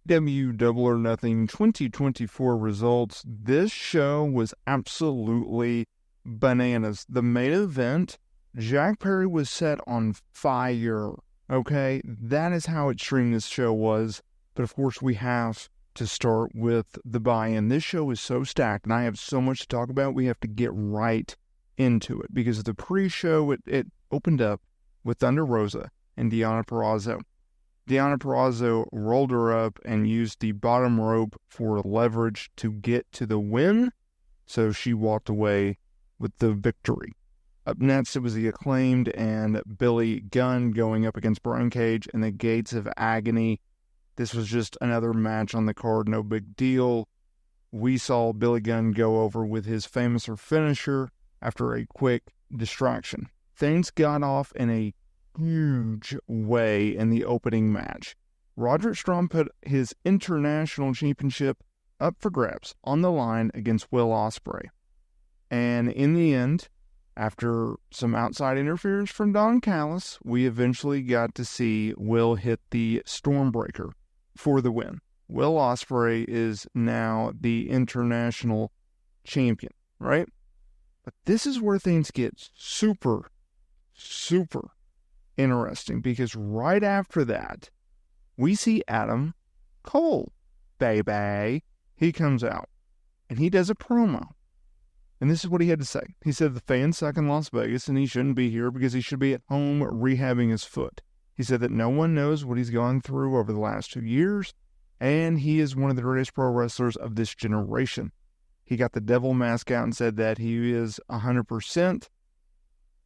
AEW Double or Nothing 2024 results. This show was absolutely bananas. The main event, Jack Perry was set on fire. Okay, that is how extreme this show was. But of course, we have to start with the buy-in. This show is so stacked, and I have so much to talk about. We have to get right into it because the pre-show it opened up with Thunder Rosa and Deonna Purrazzo. Deonna Purrazzo rolled her up and used the bottom rope for leverage to get to the win, so she walked away with the victory. Up next, it was the Acclaimed and Billy Gunn going up against Brian Cage and the Gates of Agony. This was just another match on the card, no big deal. We saw Billy Gunn go over with his famous finisher after a quick distraction. Things got off in a huge way in the opening match. Roderick Strong put his international championship up for grabs on the line against Will Ospreay. And in the end, after some outside interference from Don Callis, we eventually got to see Will hit the Stormbreaker for the win. Will Ospreay is now the international champion, right? But this is where things get super interesting, because right after that, we see Adam Cole, baby. He comes out, and he does a promo. And this is what he had to say. He said the fans suck in Las Vegas, and he shouldn't be here because he should be at home rehabbing his foot. He said that no one knows what he's gone through over the last 2 years, and he is one of the greatest pro wrestlers of this generation. He got the devil mask out and said that he is 100%,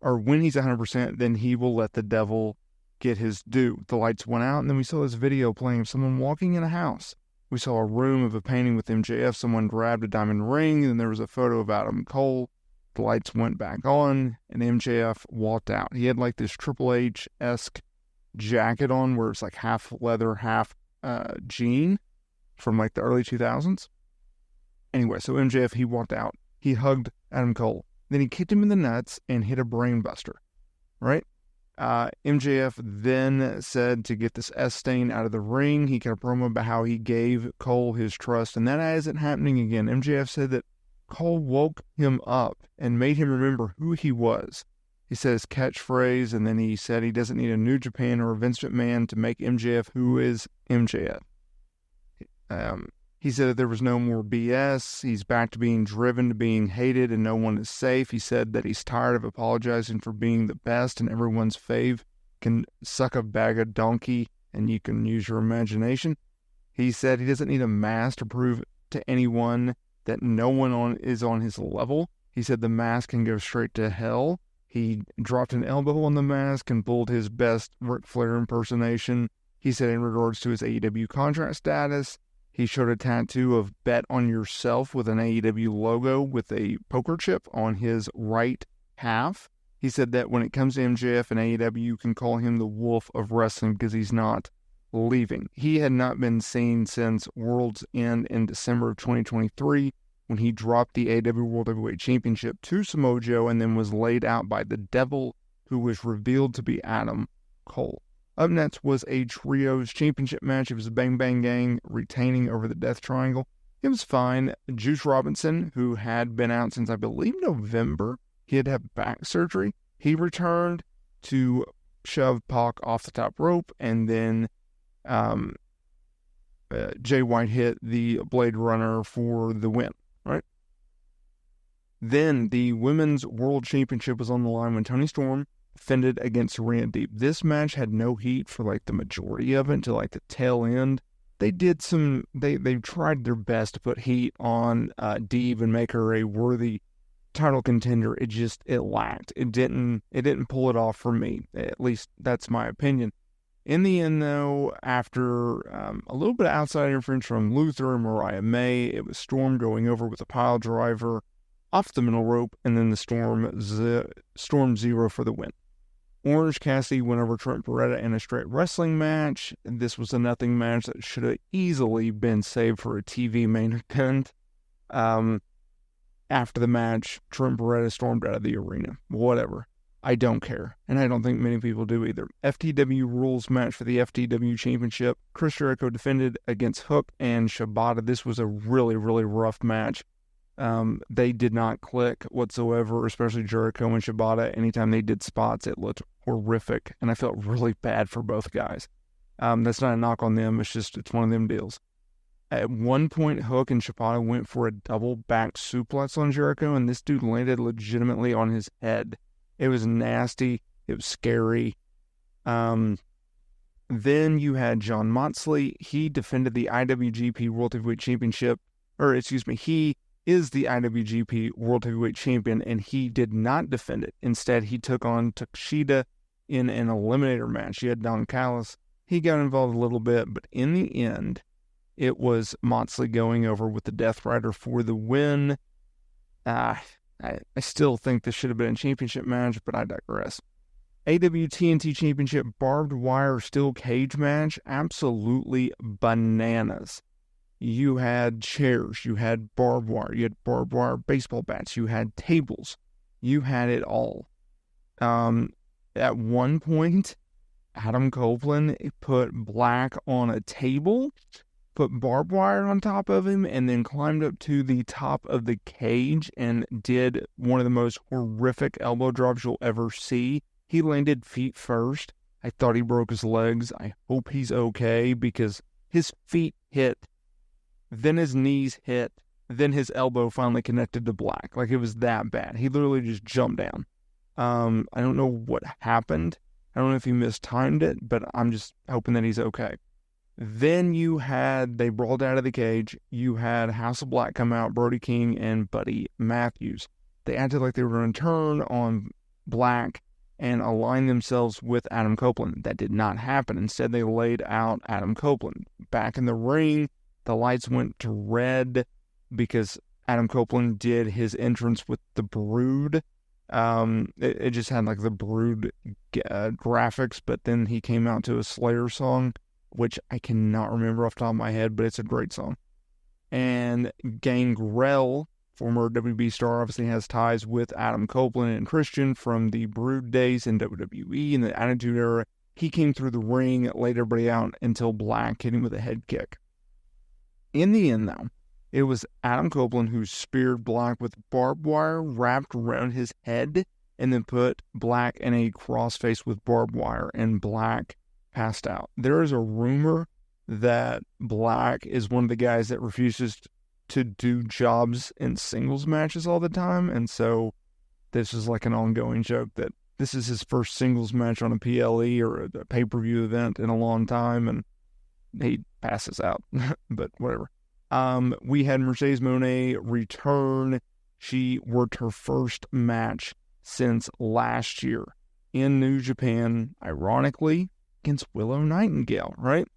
or when he's 100%, then he will let the devil get his due. The lights went out, and then we saw this video playing of someone walking in a house. We saw a room of a painting with MJF. Someone grabbed a diamond ring, and then there was a photo of Adam Cole. The lights went back on, and MJF walked out. He had like this Triple H-esque jacket on where it's like half leather, half jean from like the early 2000s. Anyway, so MJF, he walked out. He hugged Adam Cole. Then he kicked him in the nuts and hit a brain buster, right? MJF then said to get this S-stain out of the ring. He cut a promo about how he gave Cole his trust, and that isn't happening again. MJF said that Cole woke him up and made him remember who he was. He said his catchphrase, and then he said he doesn't need a New Japan or a Vince McMahon to make MJF who is MJF. He said that there was no more BS. He's back to being driven, to being hated, and no one is safe. He said that he's tired of apologizing for being the best, and everyone's fave can suck a bag of donkey, and you can use your imagination. He said he doesn't need a mask to prove to anyone that no one is on his level. He said the mask can go straight to hell. He dropped an elbow on the mask and pulled his best Ric Flair impersonation. He said in regards to his AEW contract status, he showed a tattoo of Bet on Yourself with an AEW logo with a poker chip on his right half. He said that when it comes to MJF and AEW, you can call him the Wolf of Wrestling because he's not leaving. He had not been seen since World's End in December of 2023 when he dropped the AEW World Heavyweight Championship to Samoa Joe and then was laid out by the Devil, who was revealed to be Adam Cole. Up next was a trios championship match. It was a Bang Bang Gang retaining over the Death Triangle. It was fine. Juice Robinson, who had been out since, I believe, November, he had had back surgery. He returned to shove Pac off the top rope, and then Jay White hit the Blade Runner for the win, right? Then the Women's World Championship was on the line when Toni Storm defended against Serena Deeb. This match had no heat for like the majority of it until like the tail end. They tried their best to put heat on Deeb and make her a worthy title contender. It lacked. It didn't pull it off for me. At least that's my opinion. In the end, though, after a little bit of outside interference from Luther and Mariah May, it was Storm going over with a pile driver off the middle rope, and then the Storm Zero for the win. Orange Cassidy went over Trent Beretta in a straight wrestling match. This was a nothing match that should have easily been saved for a TV main event. After the match, Trent Beretta stormed out of the arena. Whatever. I don't care, and I don't think many people do either. FTW rules match for the FTW Championship. Chris Jericho defended against Hook and Shibata. This was a really, really rough match. They did not click whatsoever, especially Jericho and Shibata. Anytime they did spots, it looked horrific, and I felt really bad for both guys. That's not a knock on them. It's one of them deals. At one point, Hook and Shibata went for a double back suplex on Jericho, and this dude landed legitimately on his head. It was nasty. It was scary. Then you had Jon Moxley. He defended the IWGP World Heavyweight Championship. He is the IWGP World Heavyweight Champion, and he did not defend it. Instead, he took on Takeshita in an eliminator match. You had Don Callis. He got involved a little bit, but in the end, it was Moxley going over with the Death Rider for the win. I still think this should have been a championship match, but I digress. AWTNT Championship Barbed Wire Steel Cage match, absolutely bananas. You had chairs, you had barbed wire baseball bats, you had tables, you had it all. At one point, Adam Copeland put Black on a table, put barbed wire on top of him, and then climbed up to the top of the cage and did one of the most horrific elbow drops you'll ever see. He landed feet first. I thought he broke his legs. I hope he's okay, because his feet hit, then his knees hit, then his elbow finally connected to Black. Like, it was that bad. He literally just jumped down. I don't know what happened. I don't know if he mistimed it, but I'm just hoping that he's okay. Then they brawled out of the cage. You had House of Black come out, Brody King and Buddy Matthews. They acted like they were going to turn on Black and align themselves with Adam Copeland. That did not happen. Instead, they laid out Adam Copeland. Back in the ring, the lights went to red because Adam Copeland did his entrance with the Brood. It just had like the Brood graphics, but then he came out to a Slayer song, which I cannot remember off the top of my head, but it's a great song. And Gangrel, former WB star, obviously has ties with Adam Copeland and Christian from the Brood days in WWE and the Attitude Era. He came through the ring, laid everybody out until Black hit him with a head kick. In the end, though, it was Adam Copeland who speared Black with barbed wire wrapped around his head and then put Black in a crossface with barbed wire, and Black passed out. There is a rumor that Black is one of the guys that refuses to do jobs in singles matches all the time, and so this is like an ongoing joke that this is his first singles match on a PLE or a pay-per-view event in a long time, and he passes out. But whatever. We had Mercedes Moné return. She worked her first match since last year in New Japan, ironically, against Willow Nightingale, right?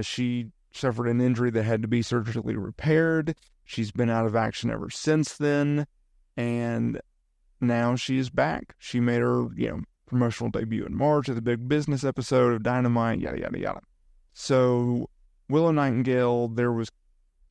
She suffered an injury that had to be surgically repaired. She's been out of action ever since then, and now she is back. She made her, promotional debut in March at the Big Business episode of Dynamite, yada, yada, yada. So, Willow Nightingale, there was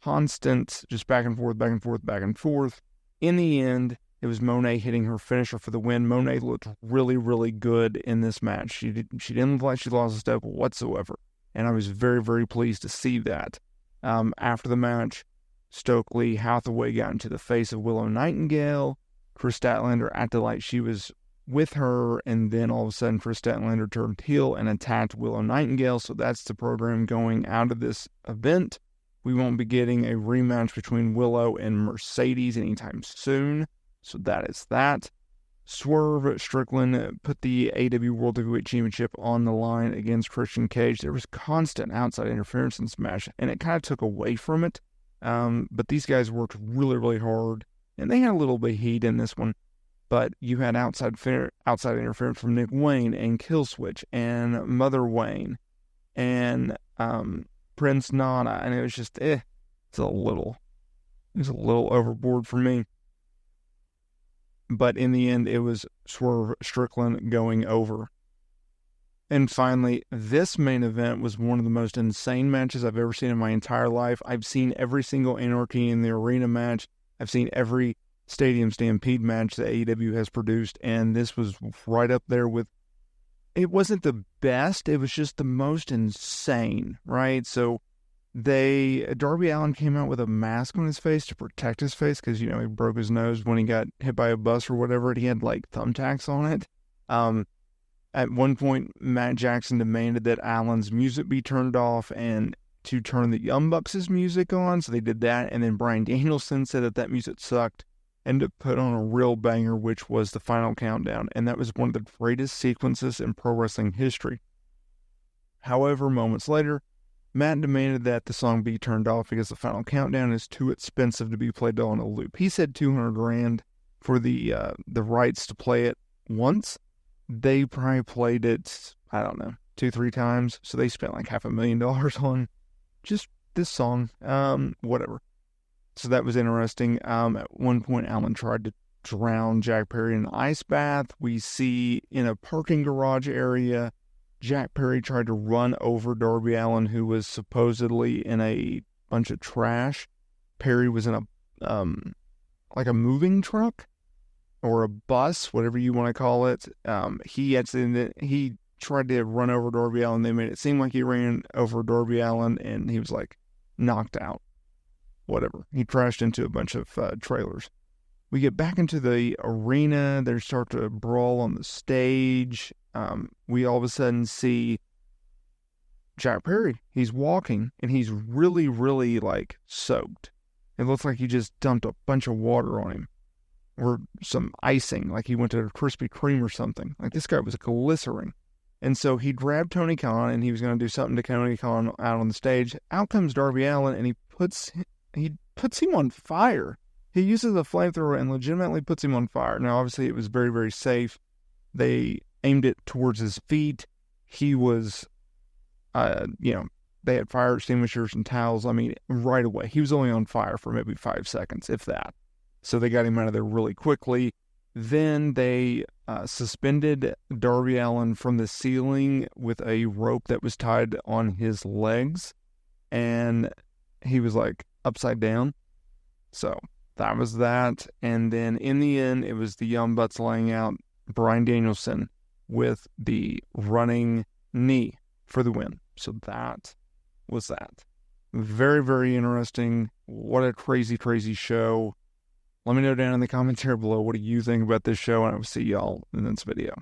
constant, just back and forth, back and forth, back and forth. In the end, it was Moné hitting her finisher for the win. Moné looked really, really good in this match. She didn't look like she lost a step whatsoever, and I was very, very pleased to see that. After the match, Stokely Hathaway got into the face of Willow Nightingale. Chris Statlander acted like she was with her, and then all of a sudden Chris Statlander turned heel and attacked Willow Nightingale, so that's the program going out of this event. We won't be getting a rematch between Willow and Mercedes anytime soon, so that is that. Swerve Strickland put the AEW World Heavyweight Championship on the line against Christian Cage. There was constant outside interference in this match, and it kind of took away from it. But these guys worked really, really hard, and they had a little bit of heat in this one. But you had outside interference from Nick Wayne and Killswitch and Mother Wayne and Prince Nana, and it was just it was a little overboard for me. But in the end, it was Swerve Strickland going over. And finally, this main event was one of the most insane matches I've ever seen in my entire life. I've seen every single Anarchy in the Arena match. I've seen every Stadium Stampede match that AEW has produced, and this was right up there with, it wasn't the best, it was just the most insane, right? So Darby Allin came out with a mask on his face to protect his face because, he broke his nose when he got hit by a bus or whatever. He had like thumbtacks on it. At one point, Matt Jackson demanded that Allen's music be turned off and to turn the Young Bucks' music on, so they did that. And then Bryan Danielson said that music sucked and to put on a real banger, which was the Final Countdown. And that was one of the greatest sequences in pro wrestling history. However, moments later, Matt demanded that the song be turned off because the Final Countdown is too expensive to be played on a loop. He said $200,000 for the rights to play it once. They probably played it, I don't know, 2-3 times. So they spent like $500,000 on just this song, whatever. So that was interesting. At one point, Allin tried to drown Jack Perry in an ice bath. We see in a parking garage area, Jack Perry tried to run over Darby Allin, who was supposedly in a bunch of trash. Perry was in a moving truck or a bus, whatever you want to call it. He tried to run over Darby Allin. They made it seem like he ran over Darby Allin, and he was like knocked out. Whatever. He crashed into a bunch of trailers. We get back into the arena. They start to brawl on the stage. We all of a sudden see Jack Perry. He's walking, and he's really, really, like, soaked. It looks like he just dumped a bunch of water on him. Or some icing, like he went to a Krispy Kreme or something. Like, this guy was glycerin. And so he grabbed Tony Khan, and he was going to do something to Tony Khan out on the stage. Out comes Darby Allin, and he puts him on fire. He uses a flamethrower and legitimately puts him on fire. Now, obviously, it was very, very safe. They aimed it towards his feet. He was, they had fire extinguishers and towels. I mean, right away. He was only on fire for maybe 5 seconds, if that. So they got him out of there really quickly. Then they suspended Darby Allin from the ceiling with a rope that was tied on his legs. And he was like upside down. So that was that. And then in the end, it was the Young Bucks laying out Bryan Danielson with the running knee for the win. So that was that. Very, very interesting. What a crazy, crazy show. Let me know down in the commentary below, what do you think about this show? And I will see y'all in this video.